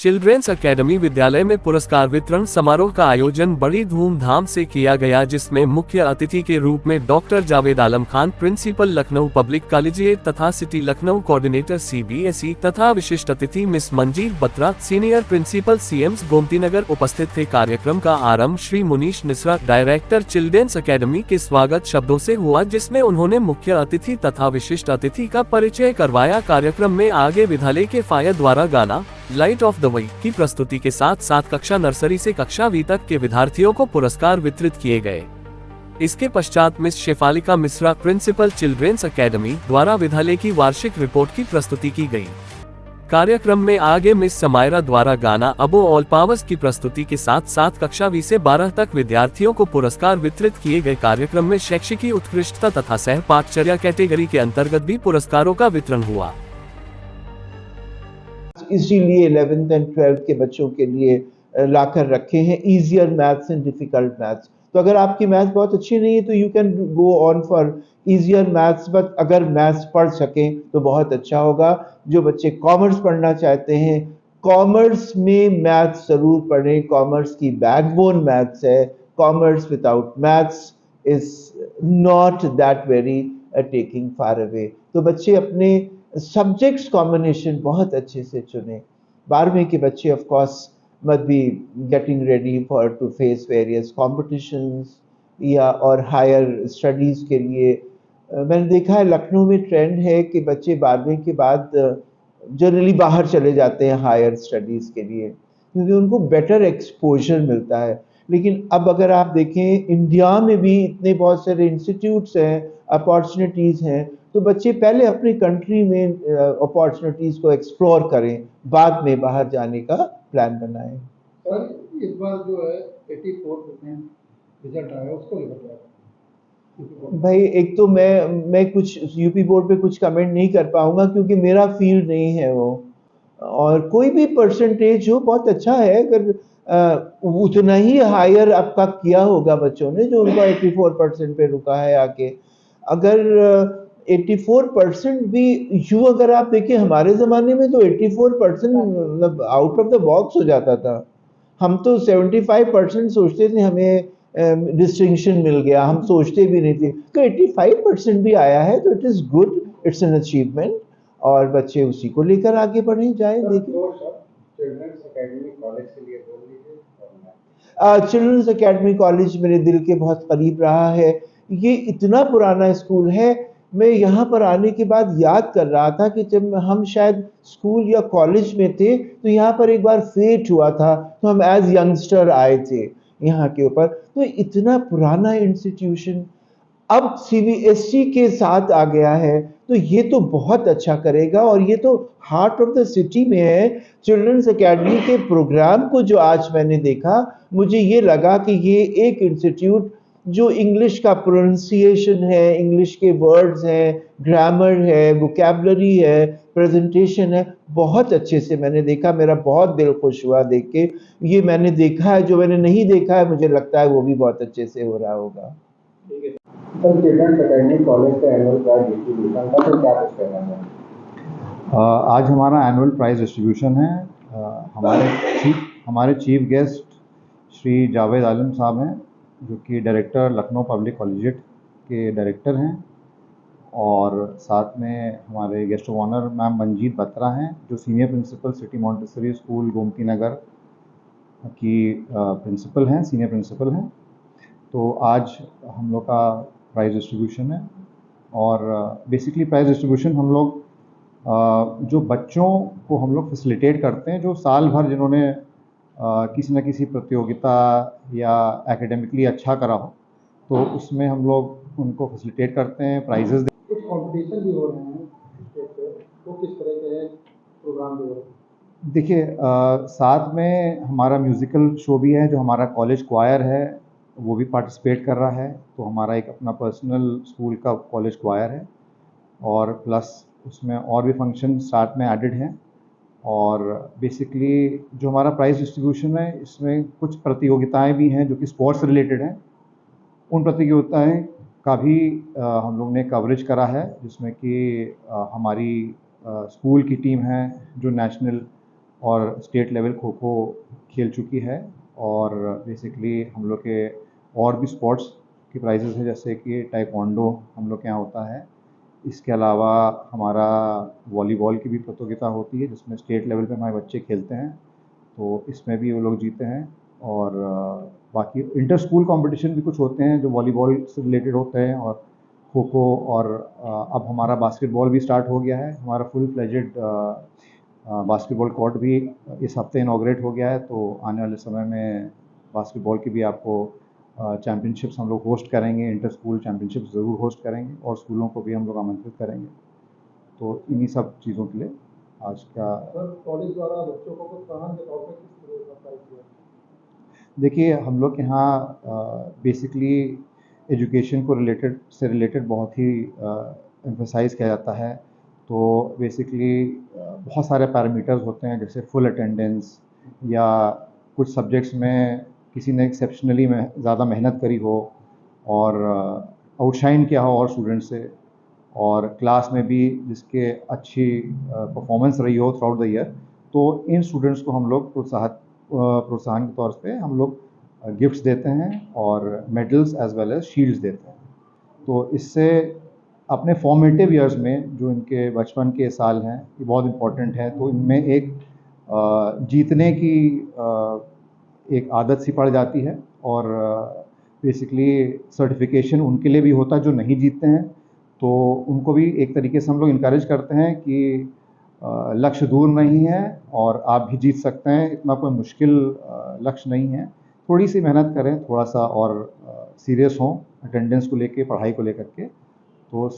Childrens academy विद्यालय में पुरस्कार वितरण समारोह का आयोजन बड़ी धूमधाम से किया गया, जिसमें मुख्य अतिथि के रूप में doctor Javed Alam Khan, principal Lucknow public collegiate तथा सिटी लखनऊ कोऑर्डिनेटर CBSE तथा विशिष्ट अतिथि miss Manjeet Batra, senior principal CMS Gomtinagar उपस्थित थे। कार्यक्रम का आरंभ Shri Munish Mishra, director children's academy के स्वागत शब्दों से हुआ, जिसमें उन्होंने मुख्य अतिथि तथा विशिष्ट अतिथि का परिचय करवाया। कार्यक्रम में आगे विद्यालय के फायर द्वारा गाना लाइट ऑफ द वे की प्रस्तुति के साथ साथ कक्षा नर्सरी से कक्षा वी तक के विद्यार्थियों को पुरस्कार वितरित किए गए। इसके पश्चात miss Shefalika Mishra, principal childrens academy द्वारा विद्यालय की वार्षिक रिपोर्ट की प्रस्तुति की गई। कार्यक्रम में आगे मिस समायरा द्वारा गाना अबो ऑल पावर्स की प्रस्तुति के साथ साथ कक्षा वी से 12 तक विद्यार्थियों को पुरस्कार वितरित किए गए। कार्यक्रम में शैक्षिकी उत्कृष्टता तथा सह पाठचर्या कैटेगरी के अंतर्गत भी पुरस्कारों का वितरण हुआ। इसीलिए 11th एंड 12th के बच्चों के लिए लाकर रखे हैं easier maths and difficult maths. तो अगर आपकी मैथ्स बहुत अच्छी नहीं है तो you can go on for easier maths, but अगर मैथ्स पढ़ सकें तो बहुत अच्छा होगा। जो बच्चे कॉमर्स पढ़ना चाहते हैं, कॉमर्स में मैथ्स जरूर पढ़ें। कॉमर्स की बैकबोन मैथ्स है। Commerce without maths is not that very taking far away. तो बच्चे अपने सब्जेक्ट्स कॉम्बिनेशन बहुत अच्छे से चुने। 12वीं के बच्चे of course must be getting ready for to face various competitions या और हायर स्टडीज़ के लिए। मैंने देखा है लखनऊ में ट्रेंड है कि बच्चे 12वीं के बाद जनरली बाहर चले जाते हैं हायर स्टडीज़ के लिए, क्योंकि उनको बेटर एक्सपोजर मिलता है। लेकिन अब अगर आप देखें इंडिया में भी इतने बहुत सारे इंस्टीट्यूट्स हैं, अपॉर्चुनिटीज़ हैं, तो बच्चे पहले अपनी कंट्री में अपॉर्चुनिटीज़ को एक्सप्लोर करें, बाद में बाहर जाने का प्लान बनाएं। सर इस बार जो है 84% रिजल्ट आया, उसको लेकर क्या? भाई एक तो मैं कुछ यूपी बोर्ड पे कुछ कमेंट नहीं कर पाऊंगा क्योंकि मेरा फील्ड नहीं है वो। और कोई भी परसेंटेज हो बहुत अच्छा है, अगर उतना ही हायर आपका किया होगा बच्चों ने जो उनका 84% पे रुका है आके। अगर 84% भी अगर आप देखिए हमारे ज़माने में तो 84% मतलब आउट ऑफ द बॉक्स हो जाता था। हम तो 75% सोचते थे हमें डिस्टिंक्शन मिल गया, हम सोचते भी नहीं थे। तो 85% भी आया है तो it is good, it's an achievement, और बच्चे उसी को लेकर आगे बढ़े जाए। देखिए चिल्ड्रंस एकेडमी कॉलेज के लिए बोल दीजिए। चिल्ड्रंस एकेडमी कॉलेज मेरे दिल के बहुत करीब रहा है। ये इतना पुराना स्कूल है। मैं यहाँ पर आने के बाद याद कर रहा था कि जब हम शायद स्कूल या कॉलेज में थे तो यहाँ पर एक बार फेट हुआ था, तो हम एज यंगस्टर आए थे यहाँ के ऊपर। तो इतना पुराना इंस्टीट्यूशन अब CBSE के साथ आ गया है, तो ये तो बहुत अच्छा करेगा। और ये तो हार्ट ऑफ द सिटी में है। चिल्ड्रंस एकेडमी के प्रोग्राम को जो आज मैंने देखा, मुझे ये लगा कि ये एक इंस्टीट्यूट जो इंग्लिश का प्रोनाउंसिएशन है, इंग्लिश के वर्ड्स हैं, ग्रामर है, वोकैबुलरी है, प्रेजेंटेशन है, बहुत अच्छे से मैंने देखा। मेरा बहुत दिल खुश हुआ देख के। ये मैंने देखा है, जो मैंने नहीं देखा है मुझे लगता है वो भी बहुत अच्छे से हो रहा होगा। सर चिल्ड्रंस एकेडमी कॉलेज का एनुअल प्राइज डिस्ट्रीब्यूशन का तो क्या कुछ कहना है? आज हमारा एनुअल प्राइज डिस्ट्रीब्यूशन है। हमारे चीफ गेस्ट श्री जावेद आलम साहब हैं, जो कि डायरेक्टर लखनऊ पब्लिक कॉलेजिएट के डायरेक्टर हैं, और साथ में हमारे guest of honour ma'am Manjeet Batra हैं, जो senior principal city Montessori school Gomti Nagar की प्रिंसिपल हैं, सीनियर प्रिंसिपल हैं। तो आज हम लोग का प्राइज़ डिस्ट्रीब्यूशन है, और बेसिकली प्राइज़ डिस्ट्रीब्यूशन हम लोग जो बच्चों को हम लोग फैसिलिटेट करते हैं, जो साल भर जिन्होंने किसी न किसी प्रतियोगिता या एकेडमिकली अच्छा करा हो, तो उसमें हम लोग उनको फैसिलिटेट करते हैं, प्राइजेस। कुछ कंपटीशन भी हो रहे हैं तो किस तरह के प्रोग्राम भी हो रहे हैं? देखिए साथ में हमारा म्यूज़िकल शो भी है, जो हमारा कॉलेज क्वायर है वो भी पार्टिसिपेट कर रहा है। तो हमारा एक अपना पर्सनल स्कूल का कॉलेज क्वायर है, और प्लस उसमें और भी फंक्शन साथ में एडेड हैं। और बेसिकली जो हमारा प्राइज़ डिस्ट्रीब्यूशन है, इसमें कुछ प्रतियोगिताएं भी हैं जो कि स्पोर्ट्स रिलेटेड हैं। उन प्रतियोगिताएं का भी हम लोग ने कवरेज करा है, जिसमें कि हमारी स्कूल की टीम है जो नेशनल और स्टेट लेवल खो खो खेल चुकी है। और बेसिकली हम लोग के और भी स्पोर्ट्स के प्राइजेस हैं, जैसे कि टाइकोंडो हम लोग के यहाँ होता है। इसके अलावा हमारा वॉलीबॉल की भी प्रतियोगिता होती है, जिसमें स्टेट लेवल पे हमारे बच्चे खेलते हैं, तो इसमें भी वो लोग जीते हैं। और बाकी इंटर स्कूल कंपटीशन भी कुछ होते हैं जो वॉलीबॉल से रिलेटेड होते हैं, और खो खो, और अब हमारा बास्केटबॉल भी स्टार्ट हो गया है। हमारा फुल फ्लेजेड बास्केटबॉल कोर्ट भी इस हफ्ते इनॉग्रेट हो गया है, तो आने वाले समय में बास्केटबॉल की भी आपको चैम्पियनशिप्स हम लोग होस्ट करेंगे, इंटर स्कूल चैम्पियनशिप्स ज़रूर होस्ट करेंगे, और स्कूलों को भी हम लोग आमंत्रित करेंगे। तो इन्हीं सब चीज़ों के लिए आज का सर कॉलेज द्वारा बच्चों को प्रोत्साहन के तौर पर किस तरह का प्राइज दिया? देखिए, हम लोग के यहाँ बेसिकली एजुकेशन को रिलेटेड बहुत ही एम्फसाइज़ किया जाता है। तो बेसिकली बहुत सारे पैरामीटर्स होते हैं, जैसे फुल अटेंडेंस, या कुछ सब्जेक्ट्स में किसी ने एक्सेप्शनली में ज़्यादा मेहनत करी हो और आउटशाइन किया हो और स्टूडेंट से, और क्लास में भी जिसके अच्छी परफॉर्मेंस रही हो थ्रू आउट द ईयर, तो इन स्टूडेंट्स को हम लोग प्रोत्साहन के तौर पे हम लोग गिफ्ट्स देते हैं और medals as well as shields देते हैं। तो इससे अपने फॉर्मेटिव ईयर्स में जो इनके बचपन के साल हैं, ये बहुत इम्पोर्टेंट है। तो इनमें एक जीतने की एक आदत सी पड़ जाती है, और बेसिकली सर्टिफिकेशन उनके लिए भी होता है जो नहीं जीतते हैं। तो उनको भी एक तरीके से हम लोग इनकरेज करते हैं कि लक्ष्य दूर नहीं है और आप भी जीत सकते हैं, इतना कोई मुश्किल लक्ष्य नहीं है। थोड़ी सी मेहनत करें, थोड़ा सा और सीरियस हों अटेंडेंस को लेके, पढ़ाई को लेकर के, तो